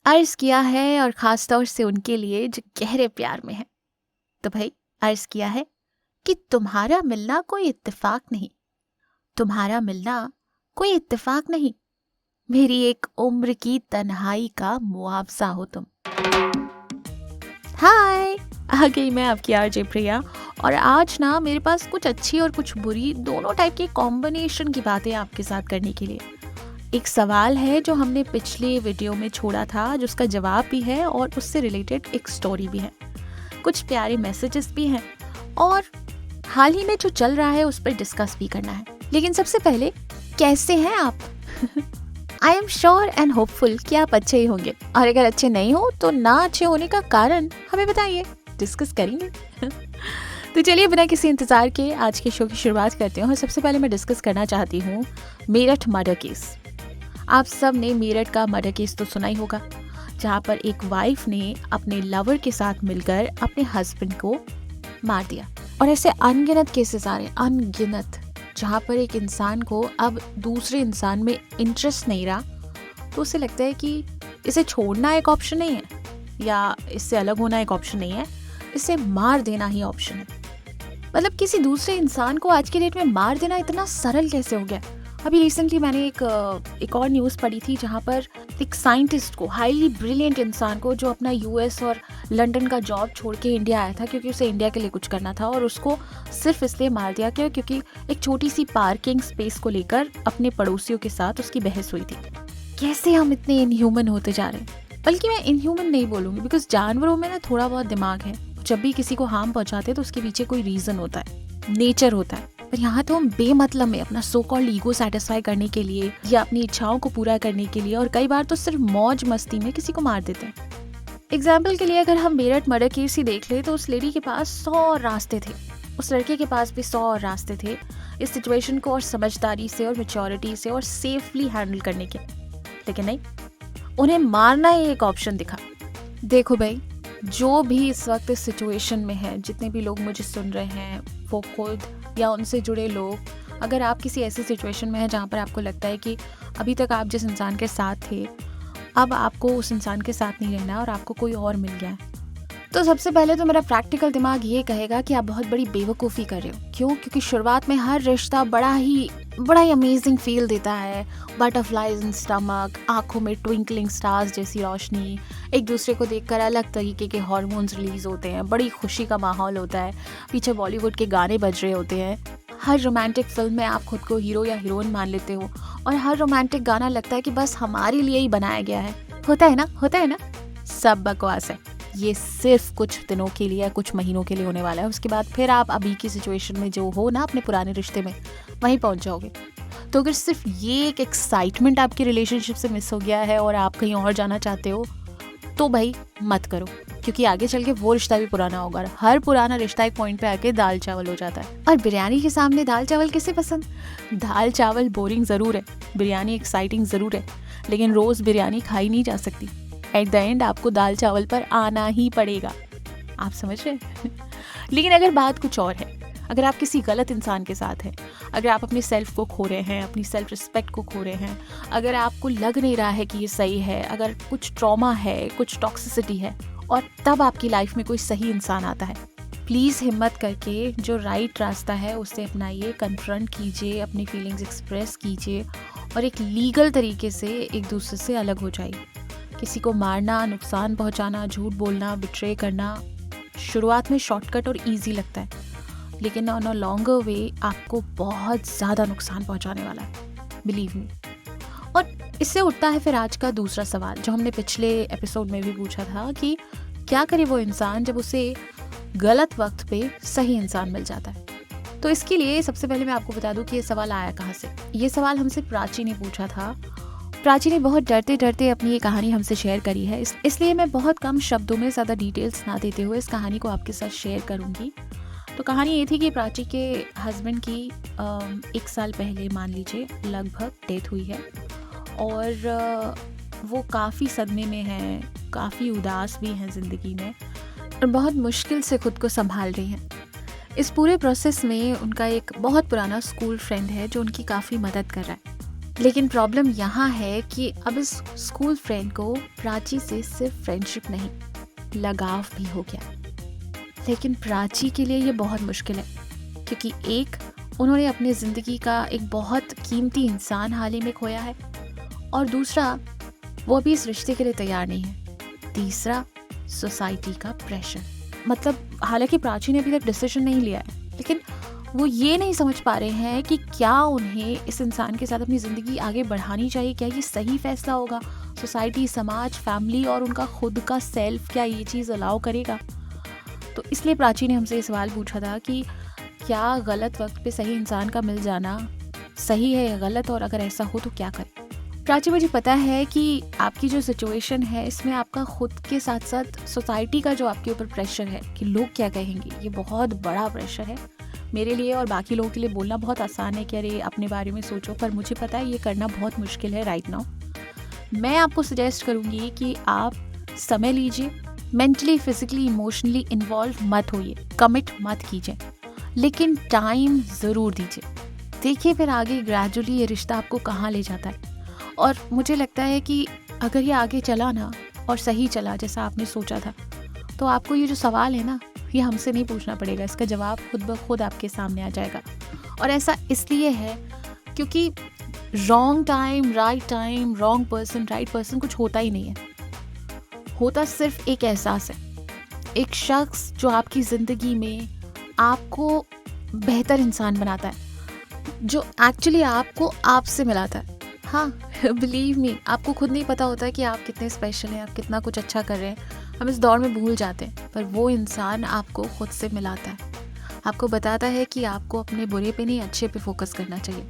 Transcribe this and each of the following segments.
अर्ज़ किया है, और ख़ास तौर से उनके लिए जो गहरे प्यार में हैं। तो भाई अर्ज़ किया है कि तुम्हारा मिलना कोई इत्तेफ़ाक नहीं, तुम्हारा मिलना कोई इत्तेफ़ाक नहीं, मेरी एक उम्र की तन्हाई का मुआवज़ा हो तुम। हाय, आ गई मैं आपकी आरजे प्रिया। और आज ना मेरे पास कुछ अच्छी और कुछ बुरी दोनों टाइप के कॉम्बिनेशन की बातें आपके साथ करने के लिए। एक सवाल है जो हमने पिछले वीडियो में छोड़ा था, जिसका जवाब भी है और उससे रिलेटेड एक स्टोरी भी है, कुछ प्यारे मैसेजेस भी हैं, और हाल ही में जो चल रहा है उस पर डिस्कस भी करना है। लेकिन सबसे पहले, कैसे हैं आप? I am sure and hopeful कि आप अच्छे ही होंगे, और अगर अच्छे नहीं हो तो ना अच्छे होने का कारण हमें बताइए, डिस्कस करेंगे। तो चलिए बिना किसी इंतजार के आज के शो की शुरुआत करते हैं। और सबसे पहले मैं डिस्कस करना चाहती हूँ मेरठ मर्डर केस। आप सब ने मेरठ का मर्डर केस तो सुना ही होगा, जहाँ पर एक वाइफ ने अपने लवर के साथ मिलकर अपने हस्बैंड को मार दिया। और ऐसे अनगिनत केसेस आ रहे हैं, अनगिनत, जहाँ पर एक इंसान को अब दूसरे इंसान में इंटरेस्ट नहीं रहा, तो उसे लगता है कि इसे छोड़ना एक ऑप्शन नहीं है, या इससे अलग होना एक ऑप्शन नहीं है, इसे मार देना ही ऑप्शन है। मतलब किसी दूसरे इंसान को आज के डेट में मार देना इतना सरल कैसे हो गया? अभी रिसेंटली मैंने एक और न्यूज़ पढ़ी थी, जहाँ पर एक साइंटिस्ट को, हाईली ब्रिलियंट इंसान को, जो अपना यूएस और लंदन का जॉब छोड़ के इंडिया आया था क्योंकि उसे इंडिया के लिए कुछ करना था, और उसको सिर्फ इसलिए मार दिया गया क्योंकि एक छोटी सी पार्किंग स्पेस को लेकर अपने पड़ोसियों के साथ उसकी बहस हुई थी। कैसे हम इतने इनह्यूमन होते जा रहे हैं? बल्कि मैं इनह्यूमन नहीं बोलूँगी, बिकॉज जानवरों में ना थोड़ा बहुत दिमाग है। जब भी किसी को हार्म पहुंचाते हैं तो उसके पीछे कोई रीज़न होता है, नेचर होता है। पर यहाँ तो हम बेमतलब में अपना सो कॉल्ड ईगो सेटिस्फाई करने के लिए या अपनी इच्छाओं को पूरा करने के लिए, और कई बार तो सिर्फ मौज मस्ती में किसी को मार देते हैं। एग्जाम्पल के लिए अगर हम मेरठ मर्डर केस ही देख ले, तो उस लेडी के पास 100 रास्ते थे, उस लड़के के पास भी 100 रास्ते थे इस सिचुएशन को और समझदारी से और मैच्योरिटी से और सेफली हैंडल करने के, लेकिन नहीं, उन्हें मारना ही एक ऑप्शन दिखा। देखो भाई, जो भी इस वक्त इस सिचुएशन में है, जितने भी लोग मुझे सुन रहे हैं, वो खुद या उनसे जुड़े लोग, अगर आप किसी ऐसी सिचुएशन में हैं जहाँ पर आपको लगता है कि अभी तक आप जिस इंसान के साथ थे, अब आपको उस इंसान के साथ नहीं रहना और आपको कोई और मिल गया है, तो सबसे पहले तो मेरा प्रैक्टिकल दिमाग ये कहेगा कि आप बहुत बड़ी बेवकूफ़ी कर रहे हो। क्यों? क्योंकि शुरुआत में हर रिश्ता बड़ा ही अमेजिंग फील देता है, बटरफ्लाइज इन स्टमक, आंखों में ट्विंकलिंग स्टार्स जैसी रोशनी, एक दूसरे को देखकर अलग तरीके के हार्मोन्स रिलीज होते हैं, बड़ी खुशी का माहौल होता है, पीछे बॉलीवुड के गाने बज रहे होते हैं, हर रोमांटिक फिल्म में आप खुद को हीरो या हीरोइन मान लेते हो, और हर रोमांटिक गाना लगता है कि बस हमारे लिए ही बनाया गया है। होता है ना? सब बकवास है। ये सिर्फ कुछ दिनों के लिए या कुछ महीनों के लिए होने वाला है। उसके बाद फिर आप अभी की सिचुएशन में जो हो ना, अपने पुराने रिश्ते में, वहीं पहुंच जाओगे। तो अगर सिर्फ ये एक एक्साइटमेंट आपकी रिलेशनशिप से मिस हो गया है और आप कहीं और जाना चाहते हो, तो भाई मत करो, क्योंकि आगे चल के वो रिश्ता भी पुराना होगा। हर पुराना रिश्ता एक पॉइंट पे आके दाल चावल हो जाता है। और बिरयानी के सामने दाल चावल किसे पसंद? दाल चावल बोरिंग ज़रूर है, बिरयानी एक्साइटिंग ज़रूर है, लेकिन रोज़ बिरयानी खाई नहीं जा सकती। एट द एंड आपको दाल चावल पर आना ही पड़ेगा। आप समझ रहे हैं? लेकिन अगर बात कुछ और है, अगर आप किसी गलत इंसान के साथ हैं, अगर आप अपनी सेल्फ को खो रहे हैं, अपनी सेल्फ रिस्पेक्ट को खो रहे हैं, अगर आपको लग नहीं रहा है कि ये सही है, अगर कुछ ट्रॉमा है, कुछ टॉक्सिसिटी है, और तब आपकी लाइफ में कोई सही इंसान आता है, प्लीज़ हिम्मत करके जो राइट रास्ता है उसे अपनाइए, कन्फ्रंट कीजिए, अपनी फीलिंग्स एक्सप्रेस कीजिए, और एक लीगल तरीके से एक दूसरे से अलग हो जाइए। किसी को मारना, नुकसान पहुंचाना, झूठ बोलना, बिट्रे करना शुरुआत में शॉर्टकट और इजी लगता है, लेकिन ऑन अ लॉन्गर वे आपको बहुत ज़्यादा नुकसान पहुंचाने वाला है, बिलीव मी। और इससे उठता है फिर आज का दूसरा सवाल, जो हमने पिछले एपिसोड में भी पूछा था, कि क्या करे वो इंसान जब उसे गलत वक्त पे सही इंसान मिल जाता है। तो इसके लिए सबसे पहले मैं आपको बता दूं कि ये सवाल आया कहाँ से। ये सवाल हमसे प्राची ने पूछा था। प्राची ने बहुत डरते डरते अपनी ये कहानी हमसे शेयर करी है, इसलिए मैं बहुत कम शब्दों में ज़्यादा डिटेल्स ना देते हुए इस कहानी को आपके साथ शेयर करूँगी। तो कहानी ये थी कि प्राची के हस्बैंड की 1 साल पहले, मान लीजिए, लगभग डेथ हुई है, और वो काफ़ी सदमे में हैं, काफ़ी उदास भी हैं ज़िंदगी में, और बहुत मुश्किल से खुद को संभाल रही हैं। इस पूरे प्रोसेस में उनका एक बहुत पुराना स्कूल फ्रेंड है जो उनकी काफ़ी मदद कर रहा है। लेकिन प्रॉब्लम यहाँ है कि अब इस स्कूल फ्रेंड को प्राची से सिर्फ फ्रेंडशिप नहीं, लगाव भी हो गया। लेकिन प्राची के लिए ये बहुत मुश्किल है, क्योंकि एक, उन्होंने अपनी ज़िंदगी का एक बहुत कीमती इंसान हाल ही में खोया है, और दूसरा, वो अभी इस रिश्ते के लिए तैयार नहीं है। तीसरा, सोसाइटी का प्रेशर। मतलब हालांकि प्राची ने अभी तक डिसीजन नहीं लिया है, लेकिन वो ये नहीं समझ पा रहे हैं कि क्या उन्हें इस इंसान के साथ अपनी ज़िंदगी आगे बढ़ानी चाहिए, क्या ये सही फैसला होगा, सोसाइटी, समाज, फैमिली और उनका खुद का सेल्फ क्या ये चीज़ अलाउ करेगा। तो इसलिए प्राची ने हमसे ये सवाल पूछा था कि क्या गलत वक्त पे सही इंसान का मिल जाना सही है या गलत, और अगर ऐसा हो तो क्या करें। प्राची, मुझे पता है कि आपकी जो सिचुएशन है इसमें आपका खुद के साथ साथ सोसाइटी का जो आपके ऊपर प्रेशर है कि लोग क्या कहेंगे, ये बहुत बड़ा प्रेशर है। मेरे लिए और बाकी लोगों के लिए बोलना बहुत आसान है कि अरे अपने बारे में सोचो, पर मुझे पता है ये करना बहुत मुश्किल है राइट नाउ। मैं आपको सजेस्ट करूँगी कि आप समय लीजिए, मेंटली, फिजिकली, इमोशनली इन्वॉल्व मत होइए, कमिट मत कीजिए, लेकिन टाइम ज़रूर दीजिए। देखिए फिर आगे ग्रेजुअली ये रिश्ता आपको कहाँ ले जाता है। और मुझे लगता है कि अगर ये आगे चला ना और सही चला जैसा आपने सोचा था, तो आपको ये जो सवाल है ना, ये हमसे नहीं पूछना पड़ेगा, इसका जवाब खुद ब खुद आपके सामने आ जाएगा। और ऐसा इसलिए है क्योंकि wrong time, wrong person, right person कुछ होता ही नहीं है। होता सिर्फ एक एहसास है, एक शख्स जो आपकी ज़िंदगी में आपको बेहतर इंसान बनाता है, जो एक्चुअली आपको आपसे मिलाता है। हाँ, बिलीव मी, आपको खुद नहीं पता होता कि आप कितने स्पेशल हैं, आप कितना कुछ अच्छा कर रहे हैं। हम इस दौर में भूल जाते हैं, पर वो इंसान आपको खुद से मिलाता है, आपको बताता है कि आपको अपने बुरे पे नहीं अच्छे पे फोकस करना चाहिए।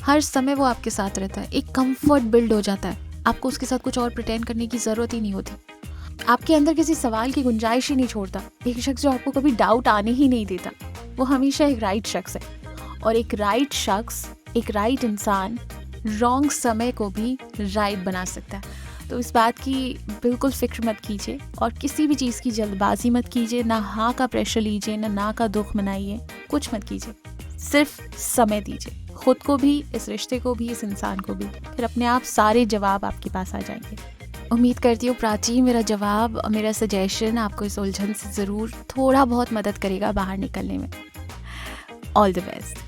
हर समय वो आपके साथ रहता है, एक कंफर्ट बिल्ड हो जाता है, आपको उसके साथ कुछ और प्रिटेंड करने की ज़रूरत ही नहीं होती। आपके अंदर किसी सवाल की गुंजाइश ही नहीं छोड़ता। एक शख्स जो आपको कभी डाउट आने ही नहीं देता, वो हमेशा एक राइट शख्स है। और एक राइट शख्स, एक राइट इंसान रॉन्ग समय को भी राइट बना सकता है। तो इस बात की बिल्कुल फिक्र मत कीजिए और किसी भी चीज़ की जल्दबाजी मत कीजिए, ना हाँ का प्रेशर लीजिए, ना का दुख मनाइए, कुछ मत कीजिए, सिर्फ समय दीजिए, खुद को भी, इस रिश्ते को भी, इस इंसान को भी। फिर अपने आप सारे जवाब आपके पास आ जाएंगे। उम्मीद करती हूँ प्राची, मेरा जवाब, मेरा सजेशन आपको इस उलझन से ज़रूर थोड़ा बहुत मदद करेगा बाहर निकलने में। All the best.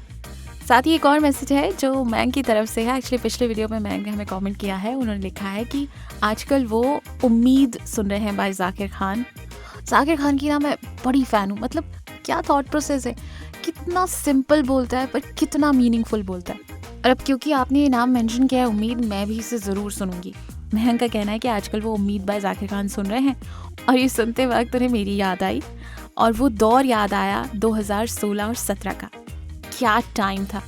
साथ ही एक और मैसेज है जो मैंग की तरफ से है। एक्चुअली पिछले वीडियो में मैंग ने हमें कमेंट किया है, उन्होंने लिखा है कि आजकल वो उम्मीद सुन रहे हैं बाय जाकिर खान। जाकिर खान की ना मैं बड़ी फ़ैन हूँ। मतलब क्या थॉट प्रोसेस है, कितना सिंपल बोलता है पर कितना मीनिंगफुल बोलता है। और अब क्योंकि आपने ये नाम मेंशन किया है उम्मीद, मैं भी इसे ज़रूर सुनूंगी। महंग का कहना है कि आजकल वो उम्मीद बाय जाकिर खान सुन रहे हैं और ये सुनते वक्त उन्हें मेरी याद आई और वो दौर याद आया 2016 और 17 का। क्या टाइम था,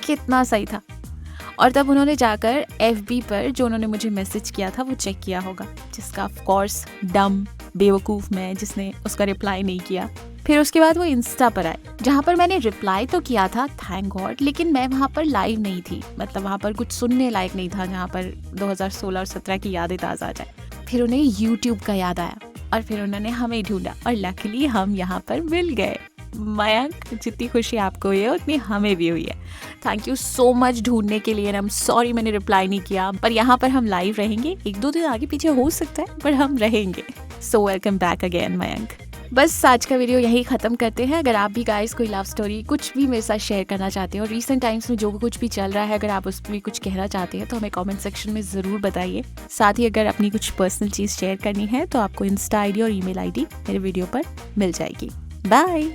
कितना सही था। और तब उन्होंने जाकर FB पर जो उन्होंने मुझे मैसेज किया था वो चेक किया होगा, जिसका ऑफ कोर्स डम बेवकूफ़ मैं जिसने उसका रिप्लाई नहीं किया। फिर उसके बाद वो इंस्टा पर आए जहाँ पर मैंने रिप्लाई तो किया था, थैंक गॉड, लेकिन मैं वहाँ पर लाइव नहीं थी। मतलब वहाँ पर कुछ सुनने लायक नहीं था जहाँ पर 2016 और 17 की यादें ताज़ा आ जाए। फिर उन्हें YouTube का याद आया और फिर उन्होंने हमें ढूंढा और लकीली हम यहाँ पर मिल गए। मयंक, जितनी खुशी आपको हुई है उतनी हमें भी हुई है। थैंक यू सो मच ढूंढने के लिए। आई एम सॉरी मैंने रिप्लाई नहीं किया, पर यहाँ पर हम लाइव रहेंगे। 1-2 दिन आगे पीछे हो सकता है पर हम रहेंगे। So welcome back again Mayank. बस आज का वीडियो यही ख़त्म करते हैं। अगर आप भी गाइस कोई लव स्टोरी कुछ भी मेरे साथ शेयर करना चाहते हैं और रीसेंट टाइम्स में जो कुछ भी चल रहा है, अगर आप उस पर भी कुछ कहना चाहते हैं तो हमें कमेंट सेक्शन में ज़रूर बताइए। साथ ही अगर अपनी कुछ पर्सनल चीज़ शेयर करनी है तो आपको इंस्टा ID और email ID मेरे वीडियो पर मिल जाएगी। बाय।